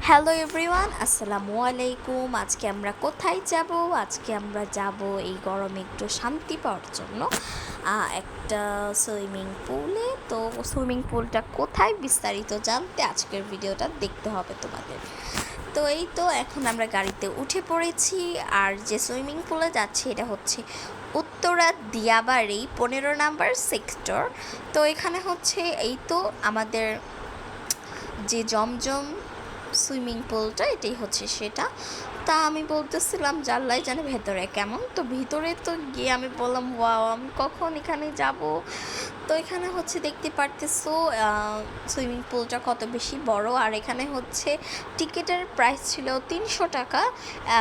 Hello everyone, আসসালামু আলাইকুম। আজকে আমরা কোথায় যাব? আজকে আমরা যাব এই গরমে একটু শান্তি পাওয়ার জন্য একটা সুইমিং পুলে। তো সুইমিং পুলটা কোথায় বিস্তারিত জানতে আজকের ভিডিওটা দেখতে হবে তোমাদের। তো এই তো এখন আমরা গাড়িতে উঠে পড়েছি, আর যে সুইমিং পুলে যাচ্ছি এটা হচ্ছে উত্তরা দিয়াবাড়ি 15 নাম্বার সেক্টর। তো এখানে হচ্ছে এই তো আমাদের যে জমজম সুইমিং পুলটা, এটাই হচ্ছে সেটা। তা আমি বলতেছিলাম জানলাই জানে ভেতরে কেমন। তো ভিতরে তো গিয়ে আমি বললাম ওয়াও, আমি কখন এখানে যাব। তো এখানে হচ্ছে দেখতে পারতেছো সুইমিং পুলটা কত বেশি বড়। আর এখানে হচ্ছে টিকিটের প্রাইস ছিল 300 টাকা,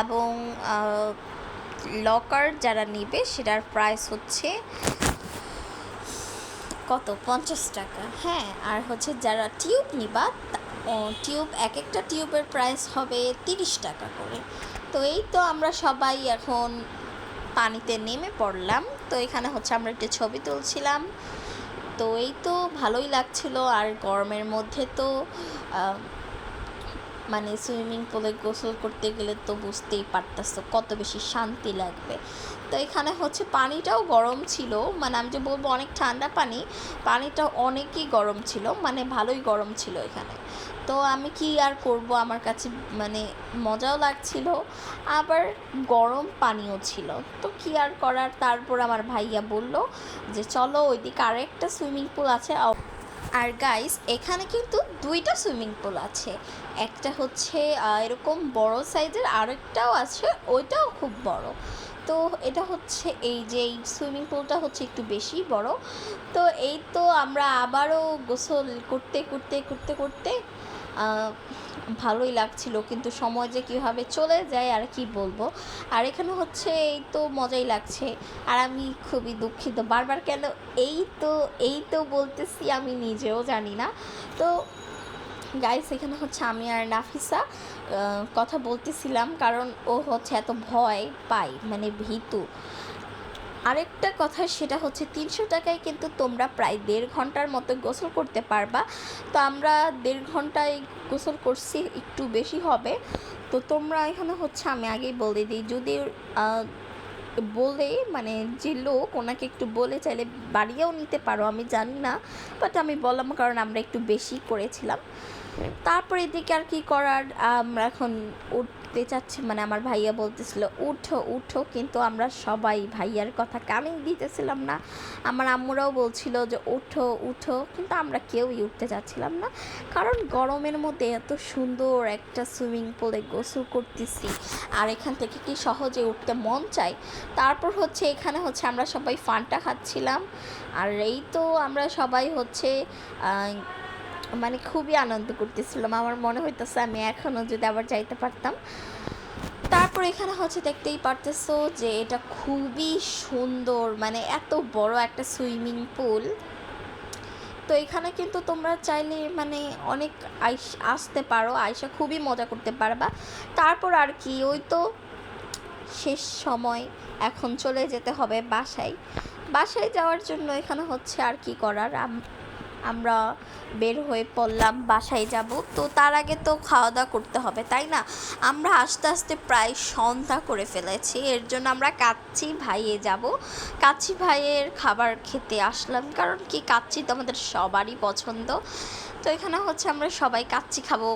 এবং লকার যারা নিবে সেটার প্রাইস হচ্ছে কত 50 টাকা। হ্যাঁ, আর হচ্ছে যারা টিউব নিবা টিউব এক একটা টিউবের প্রাইস হবে 30 টাকা করে। তো এই তো আমরা সবাই এখন পানিতে নেমে পড়লাম। তো এখানে হচ্ছে আমরা একটু ছবি তুলছিলাম। তো এই তো ভালোই লাগছিল। আর গরমের মধ্যে তো মানে সুইমিং পুলে গোসল করতে গেলে তো বুঝতেই পারতেছো কত বেশি শান্তি লাগবে। তো এখানে হচ্ছে পানিটাও গরম ছিল, মানে আমি যে বলবো অনেক ঠান্ডা পানি, পানিটা অনেকই গরম ছিল, মানে ভালোই গরম ছিল এখানে। তো আমি কি আর করব, আমার কাছে মানে মজাও লাগছিল, আবার গরম পানিও ছিল। তো কি আর করার, তারপর আমার ভাইয়া বলল যে চলো ওইদিকে আরেকটা সুইমিং পুল আছে। আর গাইস, এখানে কিন্তু দুইটা সুইমিং পুল আছে। একটা হচ্ছে এরকম বড় সাইজের, আরেকটাও আছে, ওইটাও খুব বড়। তো এটা হচ্ছে এই যে এই সুইমিং পুলটা হচ্ছে একটু বেশি বড়। তো এই তো আমরা আবারও গোসল করতে করতে করতে করতে ভালোই লাগছিল, কিন্তু সময় যে কীভাবে চলে যায় আর কি বলবো। আর এখানে হচ্ছে এই তো মজাই লাগছে। আর আমি খুবই দুঃখিত, বারবার কেন এই তো বলতেছি আমি নিজেও জানি না। তো গাইস, এখানে হচ্ছে আমি আর নাফিসা কথা বলতেছিলাম, কারণ ও হচ্ছে এত ভয় পায়, মানে ভীতু। আরেকটা কথা সেটা হচ্ছে 300 টাকায় কিন্তু তোমরা প্রায় 1.5 ঘন্টার মতো গোসল করতে পারবা। তো আমরা 1.5 ঘন্টায় গোসল করছি, একটু বেশি হবে। তো তোমরা এখানে হচ্ছে আমি আগেই বলে দিই, যদি বলে মানে যে লোক ওনাকে একটু বলে চাইলে বাড়িয়েও নিতে পারো, আমি জানি না, বাট আমি বললাম কারণ আমরা একটু বেশি করেছিলাম। তারপর এদিকে আর কি করার, আমরা এখন উঠতে চাচ্ছি, মানে আমার ভাইয়া বলতেছিল উঠো উঠো, কিন্তু আমরা সবাই ভাইয়ার কথা কানেই দিতেছিলাম না। আমার আম্মুরাও বলছিল যে উঠো উঠো, কিন্তু আমরা কেউই উঠতে চাচ্ছিলাম না, কারণ গরমের মধ্যে এত সুন্দর একটা সুইমিং পুলে গোসল করতেছি, আর এখান থেকে কি সহজে উঠতে মন চায়। তারপর হচ্ছে এখানে হচ্ছে আমরা সবাই ফান্টা খাচ্ছিলাম, আর এই তো আমরা সবাই হচ্ছে মানে খুবই আনন্দ করতেছিলাম। আমার মনে হইতেছে আমি এখনও যদি আবার যাইতে পারতাম। তারপর এখানে হচ্ছে দেখতেই পারতেছো যে এটা খুবই সুন্দর, মানে এত বড় একটা সুইমিং পুল। তো এখানে কিন্তু তোমরা চাইলে মানে অনেক আসতে পারো, আইসা খুবই মজা করতে পারবা। তারপর আর কি, ওই তো শেষ সময়, এখন চলে যেতে হবে বাসায় যাওয়ার জন্য। এখানে হচ্ছে আর কি করার, আমরা বের হয়ে পড়লাম বাসায় যাব। তো তার আগে তো খাওয়া দাওয়া করতে হবে, তাই না? আমরা আস্তে আস্তে প্রায় সন্ধ্যা করে ফেলেছি, এর জন্য আমরা কাচ্চি ভাইয়ে যাব। কাচ্চি ভাইয়ের খাবার খেতে আসলাম, কারণ কি কাচ্চি তো আমাদের সবারই পছন্দ। তো এখানে হচ্ছে আমরা সবাই কাচ্চি খাবো,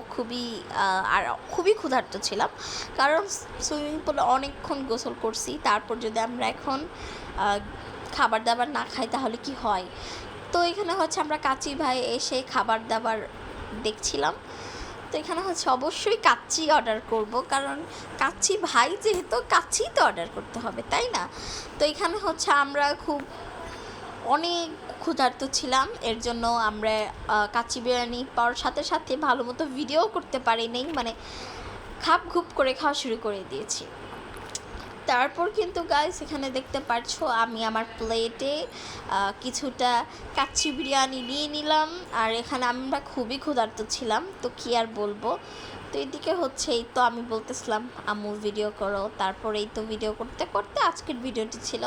আর খুবই ক্ষুধার্ত ছিলাম, কারণ সুইমিং পুলে অনেকক্ষণ গোসল করছি। তারপর যদি আমরা এখন খাবার দাবার না খাই তাহলে কি হয়। তো এখানে হচ্ছে আমরা কাচ্চি ভাই এসে খাবার দাবার দেখছিলাম। তো এখানে হচ্ছে অবশ্যই কাচ্চি অর্ডার করব, কারণ কাচ্চি ভাই যেহেতু, কাচ্চিই তো অর্ডার করতে হবে, তাই না? তো এখানে হচ্ছে আমরা খুব অনেক ক্ষুধার্ত ছিলাম, এর জন্য আমরা কাচ্চি বিরিয়ানি পাওয়ার সাথে সাথে ভালো মতো ভিডিও করতে পারিনি, মানে খাপ খুপ করে খাওয়া শুরু করে দিয়েছি। তারপর কিন্তু গাইস এখানে দেখতে পাচ্ছ আমি আমার প্লেটে কিছুটা কাচ্চি বিরিয়ানি নিয়ে নিলাম, আর এখানে আমরা খুবই ক্ষুধার্ত ছিলাম, তো কী আর বলবো। তো এদিকে হচ্ছে এই তো আমি বলতেছিলাম আম্মু ভিডিও করো, তারপর এই তো ভিডিও করতে করতে আজকের ভিডিওটি ছিল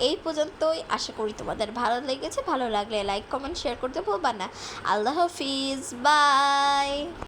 এই পর্যন্তই। আশা করি তোমাদের ভালো লেগেছে, ভালো লাগলে লাইক কমেন্ট শেয়ার করতে ভুলবা না। আল্লাহ হাফিজ, বাই।